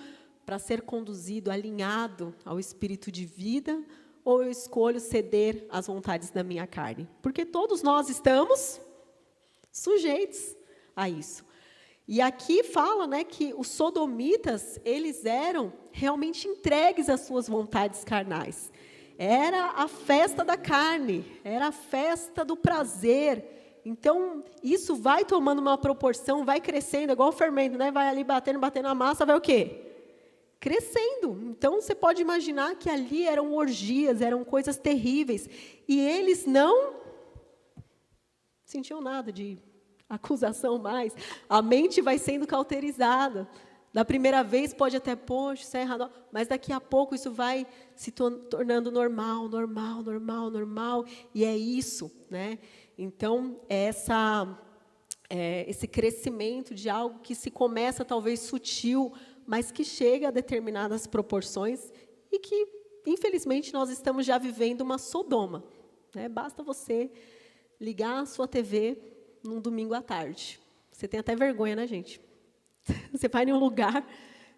para ser conduzido, alinhado ao Espírito de vida, ou eu escolho ceder às vontades da minha carne? Porque todos nós estamos sujeitos a isso. E aqui fala, né, que os sodomitas, eles eram realmente entregues às suas vontades carnais. Era a festa da carne, era a festa do prazer. Então, isso vai tomando uma proporção, vai crescendo, igual o fermento, né? Vai ali batendo a massa, vai o quê? Crescendo. Então, você pode imaginar que ali eram orgias, eram coisas terríveis. E eles não sentiam nada de acusação mais. A mente vai sendo cauterizada. Da primeira vez pode até, poxa, isso é errado. Mas daqui a pouco isso vai se tornando normal. E é isso, né? Então, esse crescimento de algo que se começa talvez sutil, mas que chega a determinadas proporções e que, infelizmente, nós estamos já vivendo uma Sodoma, né? Basta você ligar a sua TV num domingo à tarde. Você tem até vergonha, né, gente? Você vai em um lugar,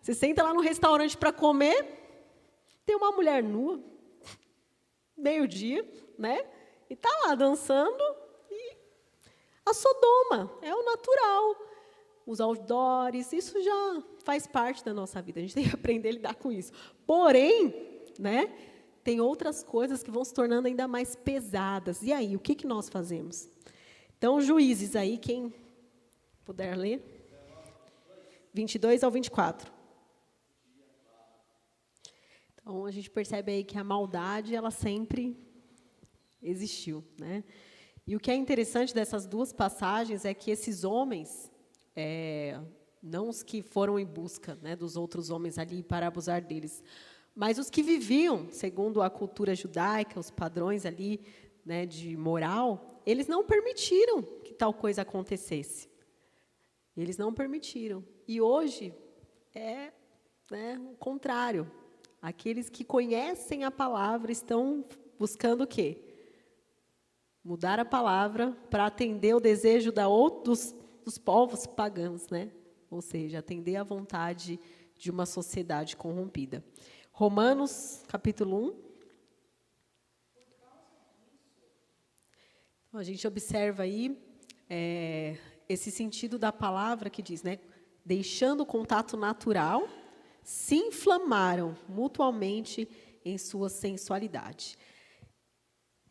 você senta lá no restaurante para comer, tem uma mulher nua, meio-dia, né? E está lá dançando. A Sodoma é o natural. Os outdoors, isso já faz parte da nossa vida. A gente tem que aprender a lidar com isso. Porém, né, tem outras coisas que vão se tornando ainda mais pesadas. E aí, o que nós fazemos? Então, Juízes aí, quem puder ler. 22 ao 24. Então, a gente percebe aí que a maldade, ela sempre existiu, né? E o que é interessante dessas duas passagens é que esses homens, não os que foram em busca, né, dos outros homens ali para abusar deles, mas os que viviam, segundo a cultura judaica, os padrões ali, né, de moral, eles não permitiram que tal coisa acontecesse. Eles não permitiram. E hoje é, né, o contrário. Aqueles que conhecem a palavra estão buscando o quê? Mudar a palavra para atender o desejo dos povos pagãos, né? Ou seja, atender à vontade de uma sociedade corrompida. Romanos, capítulo 1. Então, a gente observa aí esse sentido da palavra que diz, né? Deixando o contato natural, se inflamaram mutuamente em sua sensualidade.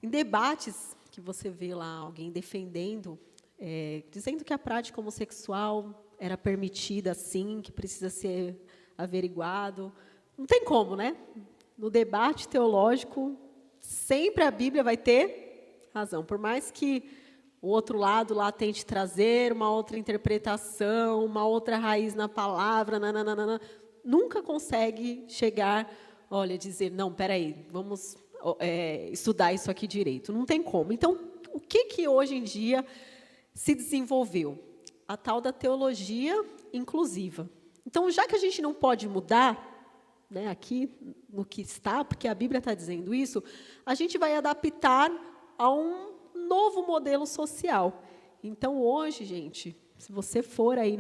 Em debates que você vê lá alguém defendendo, dizendo que a prática homossexual era permitida sim, que precisa ser averiguado. Não tem como, né? No debate teológico, sempre a Bíblia vai ter razão. Por mais que o outro lado lá tente trazer uma outra interpretação, uma outra raiz na palavra, nunca consegue chegar, dizer, não, peraí, vamos estudar isso aqui direito. Não tem como. Então, o que hoje em dia se desenvolveu? A tal da teologia inclusiva. Então, já que a gente não pode mudar, né, aqui no que está, porque a Bíblia está dizendo isso, a gente vai adaptar a um novo modelo social. Então, hoje, gente, se você for aí,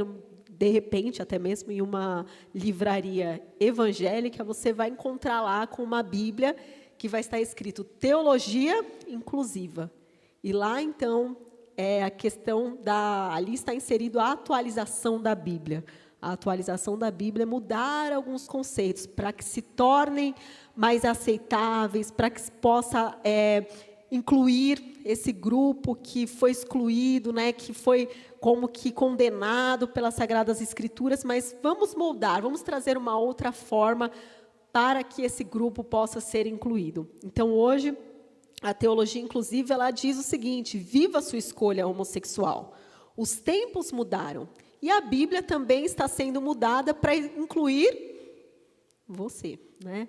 de repente, até mesmo em uma livraria evangélica, você vai encontrar lá com uma Bíblia que vai estar escrito Teologia Inclusiva. E lá, então, a questão ali está inserido a atualização da Bíblia. A atualização da Bíblia é mudar alguns conceitos para que se tornem mais aceitáveis, para que se possa incluir esse grupo que foi excluído, né, que foi como que condenado pelas Sagradas Escrituras, mas vamos moldar, vamos trazer uma outra forma para que esse grupo possa ser incluído. Então, hoje, a teologia inclusiva, ela diz o seguinte: viva a sua escolha homossexual. Os tempos mudaram. E a Bíblia também está sendo mudada para incluir você, né?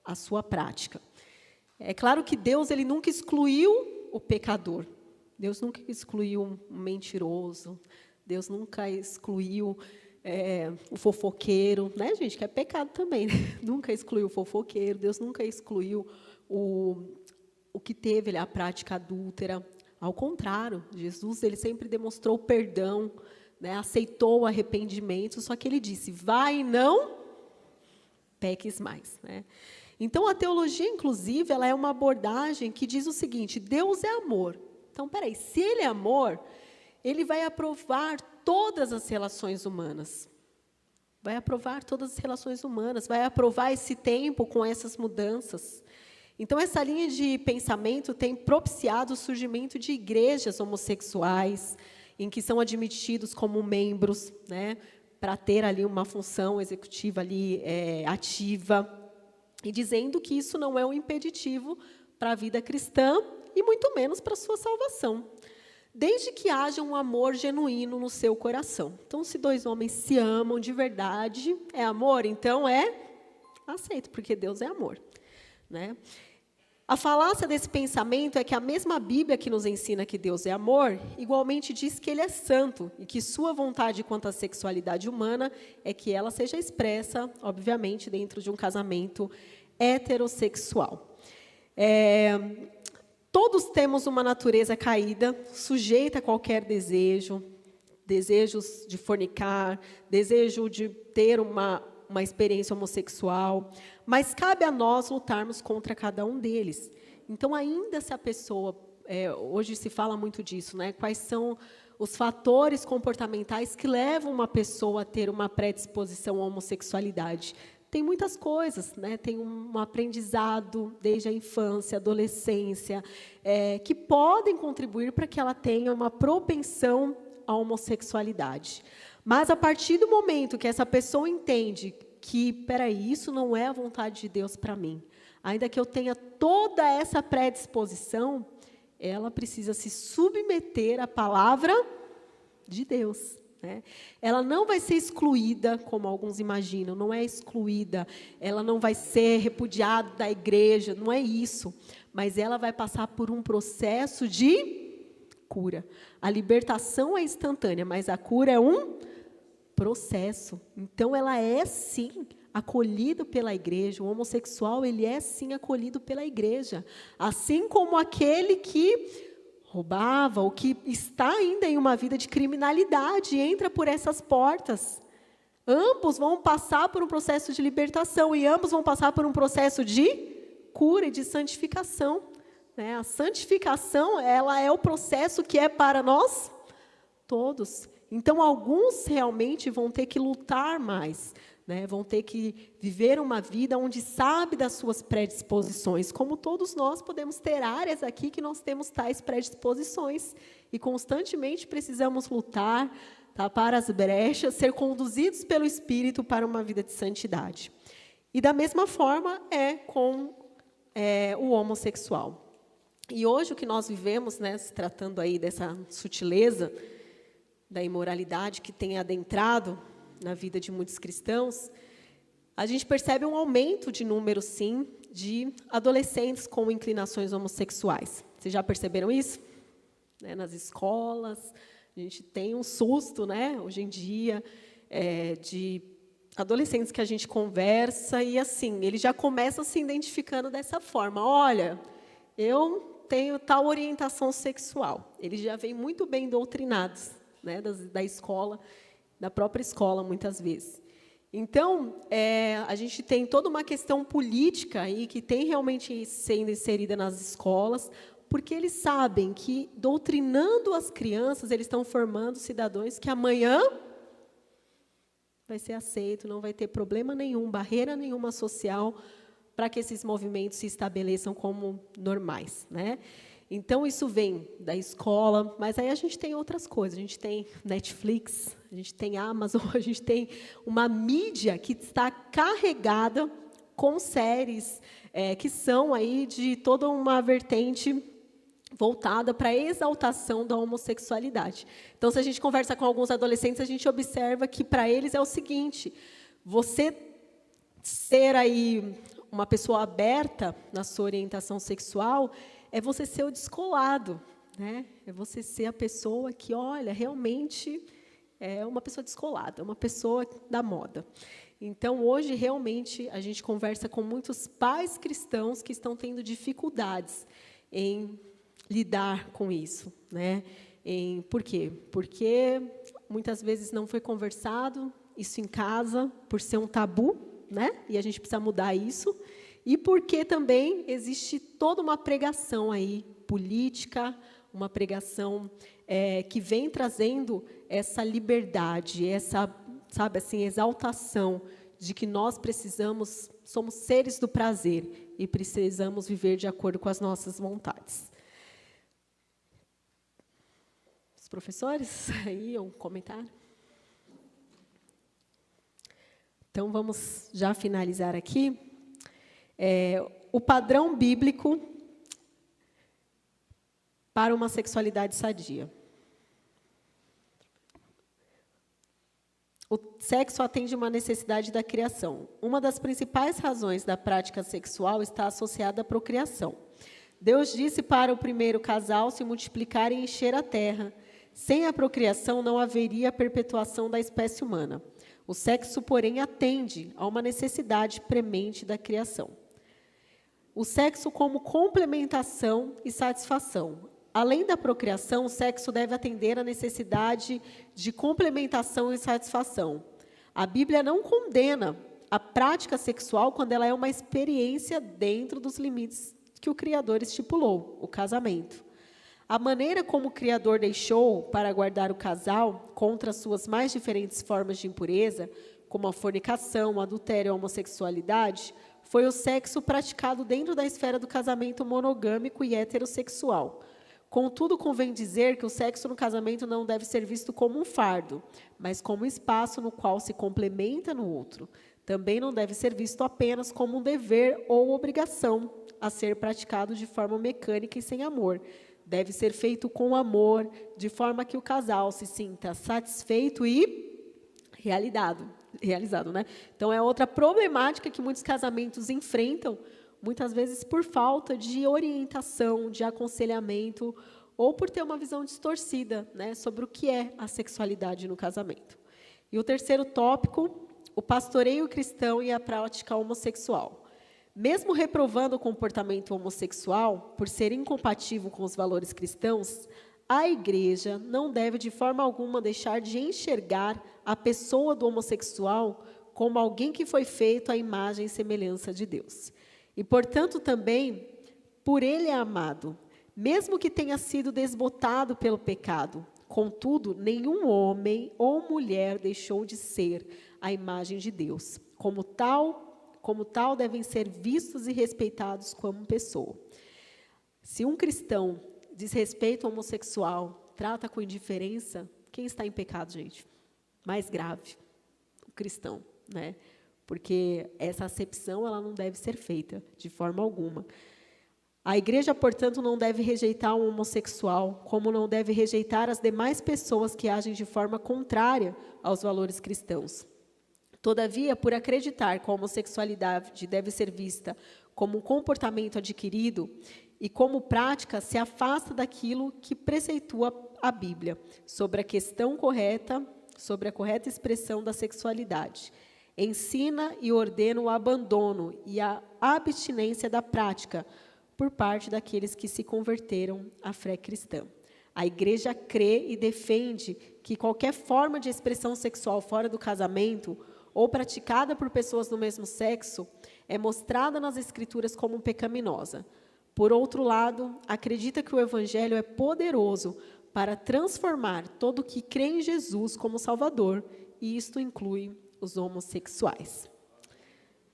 A sua prática. É claro que Deus ele nunca excluiu o pecador. Deus nunca excluiu um mentiroso. Deus nunca excluiu o fofoqueiro, né, gente? Que é pecado também, né? Nunca excluiu o fofoqueiro. Deus nunca excluiu o que teve a prática adúltera. Ao contrário, Jesus ele sempre demonstrou perdão, né? Aceitou o arrependimento, só que ele disse, vai e não peques mais, né? Então, a teologia, inclusive, ela é uma abordagem que diz o seguinte, Deus é amor. Então, peraí, se Ele é amor, Ele vai aprovar todas as relações humanas. Vai aprovar todas as relações humanas, vai aprovar esse tempo com essas mudanças. Então, essa linha de pensamento tem propiciado o surgimento de igrejas homossexuais, em que são admitidos como membros, né, para ter ali uma função executiva ali, ativa, e dizendo que isso não é um impeditivo para a vida cristã e muito menos para a sua salvação, desde que haja um amor genuíno no seu coração. Então, se dois homens se amam de verdade, é amor, então aceito, porque Deus é amor, né? A falácia desse pensamento é que a mesma Bíblia que nos ensina que Deus é amor, igualmente diz que Ele é santo e que sua vontade quanto à sexualidade humana é que ela seja expressa, obviamente, dentro de um casamento heterossexual. Todos temos uma natureza caída, sujeita a qualquer desejo, desejos de fornicar, desejo de ter uma experiência homossexual, mas cabe a nós lutarmos contra cada um deles. Então, ainda se a pessoa, hoje se fala muito disso, né? Quais são os fatores comportamentais que levam uma pessoa a ter uma predisposição à homossexualidade? Tem muitas coisas, né? Tem um aprendizado desde a infância, adolescência, que podem contribuir para que ela tenha uma propensão à homossexualidade. Mas, a partir do momento que essa pessoa entende que, peraí, isso não é a vontade de Deus para mim, ainda que eu tenha toda essa predisposição, ela precisa se submeter à palavra de Deus, né? Ela não vai ser excluída, como alguns imaginam, não é excluída, ela não vai ser repudiada da igreja, não é isso, mas ela vai passar por um processo de cura. A libertação é instantânea, mas a cura é um processo. Então, ela é, sim, acolhida pela igreja. O homossexual, ele é, sim, acolhido pela igreja. Assim como aquele que roubava, ou que está ainda em uma vida de criminalidade, entra por essas portas. Ambos vão passar por um processo de libertação, e ambos vão passar por um processo de cura e de santificação, né? A santificação, ela é o processo que é para nós todos. Então, alguns realmente vão ter que lutar mais, né? Vão ter que viver uma vida onde sabe das suas predisposições, como todos nós podemos ter áreas aqui que nós temos tais predisposições, e constantemente precisamos lutar, tapar as brechas, ser conduzidos pelo Espírito para uma vida de santidade. E, da mesma forma, com o homossexual. E hoje o que nós vivemos, né, se tratando aí dessa sutileza da imoralidade que tem adentrado na vida de muitos cristãos, a gente percebe um aumento de número, sim, de adolescentes com inclinações homossexuais. Vocês já perceberam isso? Nas escolas, a gente tem um susto, né, hoje em dia, de adolescentes que a gente conversa e, assim, eles já começam se identificando dessa forma. Olha, eu tenho tal orientação sexual. Eles já vêm muito bem doutrinados, né, da escola, da própria escola, muitas vezes. Então, a gente tem toda uma questão política aí que tem realmente sendo inserida nas escolas, porque eles sabem que, doutrinando as crianças, eles estão formando cidadãos que amanhã vai ser aceito, não vai ter problema nenhum, barreira nenhuma social, para que esses movimentos se estabeleçam como normais, né? Então, isso vem da escola, mas aí a gente tem outras coisas. A gente tem Netflix, a gente tem Amazon, a gente tem uma mídia que está carregada com séries que são aí de toda uma vertente voltada para a exaltação da homossexualidade. Então, se a gente conversa com alguns adolescentes, a gente observa que para eles é o seguinte: você ser aí uma pessoa aberta na sua orientação sexual é você ser o descolado, né? É você ser a pessoa que, olha, realmente é uma pessoa descolada, uma pessoa da moda. Então, hoje, realmente, a gente conversa com muitos pais cristãos que estão tendo dificuldades em lidar com isso, né? Por quê? Porque muitas vezes não foi conversado isso em casa, por ser um tabu, né? E a gente precisa mudar isso. E porque também existe toda uma pregação aí política, uma pregação que vem trazendo essa liberdade, essa, sabe, assim, exaltação de que nós somos seres do prazer e precisamos viver de acordo com as nossas vontades. Os professores, aí um comentário? Então, vamos já finalizar aqui. O padrão bíblico para uma sexualidade sadia. O sexo atende uma necessidade da criação. Uma das principais razões da prática sexual está associada à procriação. Deus disse para o primeiro casal se multiplicar e encher a terra. Sem a procriação não haveria perpetuação da espécie humana. O sexo, porém, atende a uma necessidade premente da criação. O sexo como complementação e satisfação. Além da procriação, o sexo deve atender à necessidade de complementação e satisfação. A Bíblia não condena a prática sexual quando ela é uma experiência dentro dos limites que o Criador estipulou, o casamento. A maneira como o Criador deixou para guardar o casal contra as suas mais diferentes formas de impureza, como a fornicação, o adultério e a homossexualidade, foi o sexo praticado dentro da esfera do casamento monogâmico e heterossexual. Contudo, convém dizer que o sexo no casamento não deve ser visto como um fardo, mas como um espaço no qual se complementa no outro. Também não deve ser visto apenas como um dever ou obrigação a ser praticado de forma mecânica e sem amor. Deve ser feito com amor, de forma que o casal se sinta satisfeito e realizado, né? Então, é outra problemática que muitos casamentos enfrentam, muitas vezes por falta de orientação, de aconselhamento, ou por ter uma visão distorcida, né, sobre o que é a sexualidade no casamento. E o terceiro tópico, o pastoreio cristão e a prática homossexual. Mesmo reprovando o comportamento homossexual, por ser incompatível com os valores cristãos, a igreja não deve, de forma alguma, deixar de enxergar a pessoa do homossexual como alguém que foi feito à imagem e semelhança de Deus. E, portanto, também, por ele é amado, mesmo que tenha sido desbotado pelo pecado. Contudo, nenhum homem ou mulher deixou de ser a imagem de Deus. Como tal, devem ser vistos e respeitados como pessoa. Se um cristão desrespeita o homossexual, trata com indiferença, quem está em pecado, gente? Mais grave, o cristão, né? Porque essa acepção ela não deve ser feita de forma alguma. A igreja, portanto, não deve rejeitar um homossexual, como não deve rejeitar as demais pessoas que agem de forma contrária aos valores cristãos. Todavia, por acreditar que a homossexualidade deve ser vista como um comportamento adquirido e como prática, se afasta daquilo que preceitua a Bíblia sobre a questão correta, sobre a correta expressão da sexualidade. Ensina e ordena o abandono e a abstinência da prática por parte daqueles que se converteram à fé cristã. A igreja crê e defende que qualquer forma de expressão sexual fora do casamento ou praticada por pessoas do mesmo sexo é mostrada nas Escrituras como pecaminosa. Por outro lado, acredita que o Evangelho é poderoso para transformar todo o que crê em Jesus como Salvador, e isto inclui os homossexuais.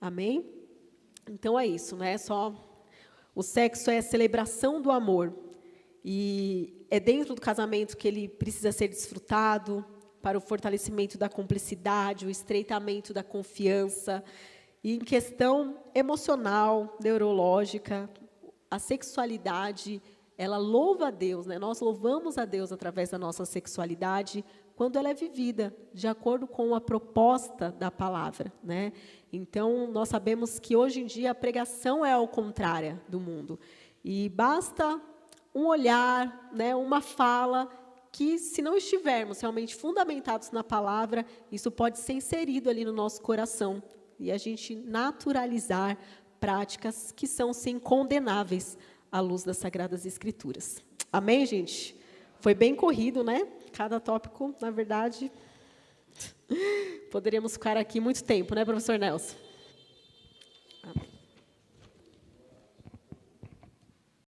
Amém? Então é isso, né? O sexo é a celebração do amor, e é dentro do casamento que ele precisa ser desfrutado, para o fortalecimento da cumplicidade, o estreitamento da confiança. E em questão emocional, neurológica, a sexualidade ela louva a Deus, né? Nós louvamos a Deus através da nossa sexualidade, quando ela é vivida de acordo com a proposta da palavra, né? Então, nós sabemos que hoje em dia a pregação é ao contrário do mundo. E basta um olhar, né, uma fala, que se não estivermos realmente fundamentados na palavra, isso pode ser inserido ali no nosso coração. E a gente naturalizar práticas que são, sim, condenáveis à luz das Sagradas Escrituras. Amém, gente? Foi bem corrido, né? Cada tópico, na verdade, poderíamos ficar aqui muito tempo, né, professor Nelson?